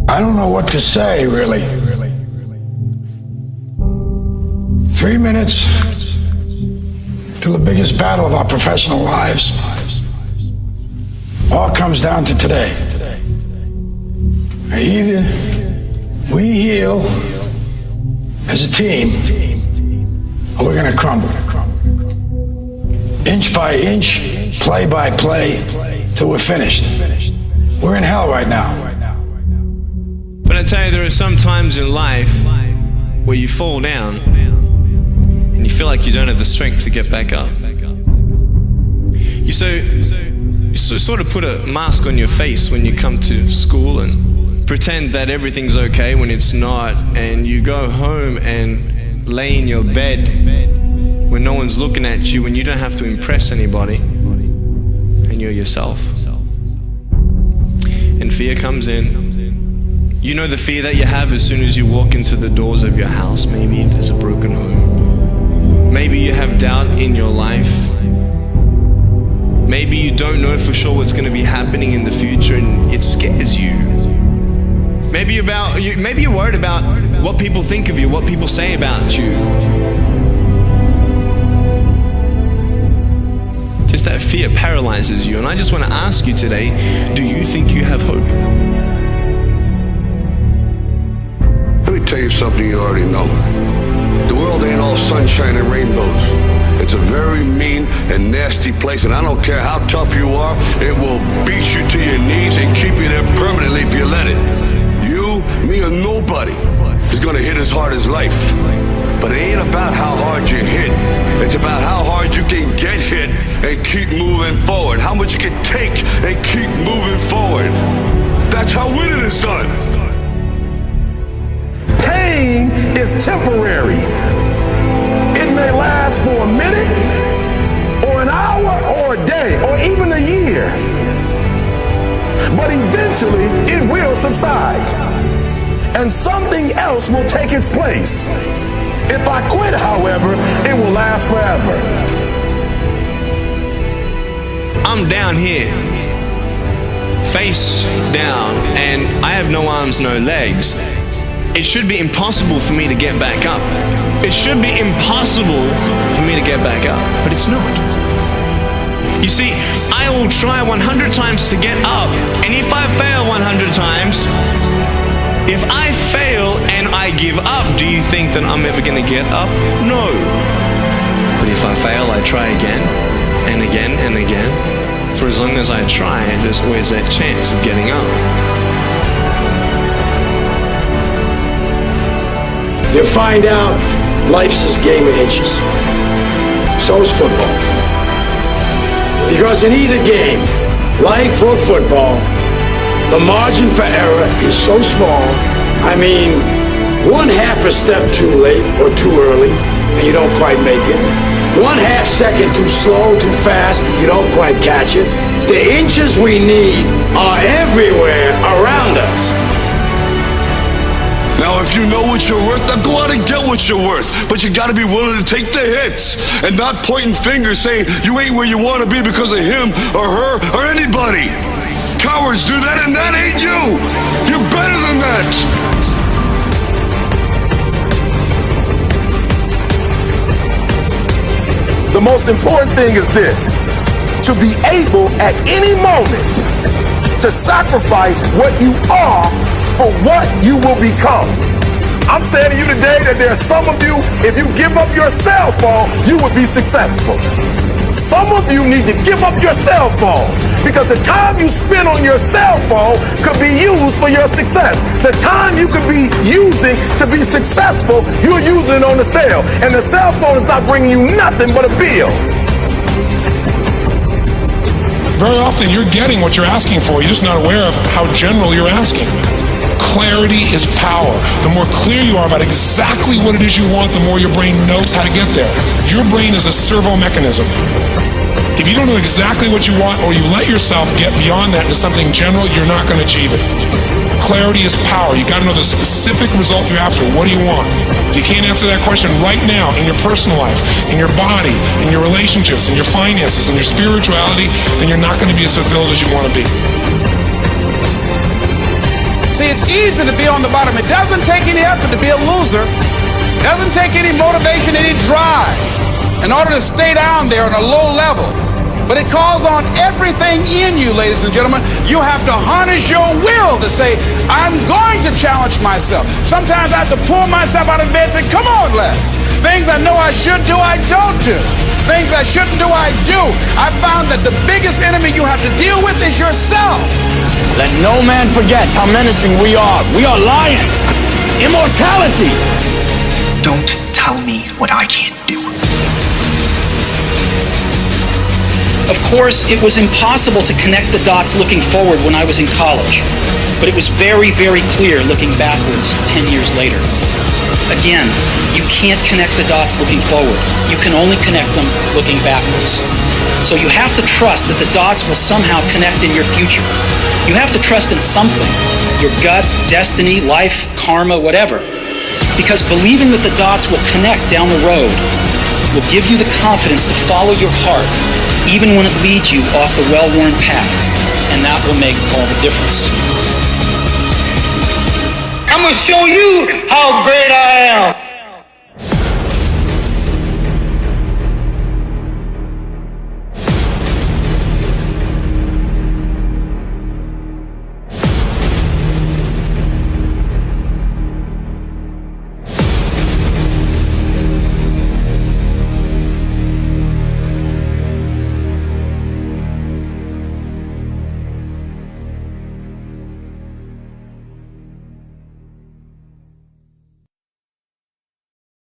I don't know what to say, really. 3 minutes to the biggest battle of our professional lives. All comes down to today. Either we heal as a team, or we're going to crumble. Inch by inch, play by play, till we're finished. We're in hell right now. But I tell you, there are some times in life where you fall down and you feel like you don't have the strength to get back up. You sort of put a mask on your face when you come to school and pretend that everything's okay when it's not, and you go home and lay in your bed when no one's looking at you, when you don't have to impress anybody, and you're yourself. And fear comes in. You know the fear that you have as soon as you walk into the doors of your house. Maybe there's a broken home. Maybe you have doubt in your life. Maybe you don't know for sure what's going to be happening in the future and it scares you. Maybe you're worried about what people think of you, what people say about you. Just that fear paralyzes you. And I just want to ask you today, do you think you have hope? Let me tell you something you already know. The world ain't all sunshine and rainbows. It's a very mean and nasty place, and I don't care how tough you are, it will beat you to your knees and keep you there permanently if you let it. You, me, or nobody is gonna hit as hard as life. But it ain't about how hard you hit. It's about how hard you can get hit and keep moving forward. How much you can take and keep moving forward. That's how winning is done. Pain is temporary. It may last for a minute, or an hour, or a day, or even a year. But eventually, it will subside, and something else will take its place. If I quit, however, it will last forever. I'm down here, face down, and I have no arms, no legs. It should be impossible for me to get back up. It should be impossible for me to get back up, but it's not. You see, I will try 100 times to get up, and if I fail 100 times, if I fail and I give up, do you think that I'm ever going to get up? No. But if I fail, I try again, and again, and again. For as long as I try, there's always that chance of getting up. You find out life's this game of inches. So is football. Because in either game, life or football, the margin for error is so small. I mean, 1/2 a step too late or too early, and you don't quite make it. 1/2 second too slow, too fast, you don't quite catch it. The inches we need are everywhere around us. Now, if you know what you're worth, now go out and get what you're worth. But you gotta be willing to take the hits and not pointing fingers saying you ain't where you wanna be because of him or her or anybody. Cowards do that, and that ain't you. You're better than that. The most important thing is this: to be able at any moment to sacrifice what you are for what you will become. I'm saying to you today that there are some of you, if you give up your cell phone, you would be successful. Some of you need to give up your cell phone, because the time you spend on your cell phone could be used for your success. The time you could be using to be successful, you're using it on the cell, and the cell phone is not bringing you nothing but a bill. Very often you're getting what you're asking for, you're just not aware of how general you're asking. Clarity is power. The more clear you are about exactly what it is you want, the more your brain knows how to get there. Your brain is a servo mechanism. If you don't know exactly what you want, or you let yourself get beyond that into something general, you're not going to achieve it. Clarity is power. You got to know the specific result you're after. What do you want? If you can't answer that question right now in your personal life, in your body, in your relationships, in your finances, in your spirituality, then you're not going to be as fulfilled as you want to be. See, it's easy to be on the bottom. It doesn't take any effort to be a loser. It doesn't take any motivation, any drive in order to stay down there on a low level. But it calls on everything in you, ladies and gentlemen. You have to harness your will to say, I'm going to challenge myself. Sometimes I have to pull myself out of bed and say, come on, Les. Things I know I should do, I don't do. Things I shouldn't do, I do. I found that the biggest enemy you have to deal with is yourself. Let no man forget how menacing we are. We are lions. Immortality. Don't tell me what I can't do. Of course, it was impossible to connect the dots looking forward when I was in college, but it was very, very clear looking backwards 10 years later. Again, you can't connect the dots looking forward. You can only connect them looking backwards. So you have to trust that the dots will somehow connect in your future. You have to trust in something, your gut, destiny, life, karma, whatever. Because believing that the dots will connect down the road will give you the confidence to follow your heart, even when it leads you off the well-worn path. And that will make all the difference. I'm gonna show you how great I am.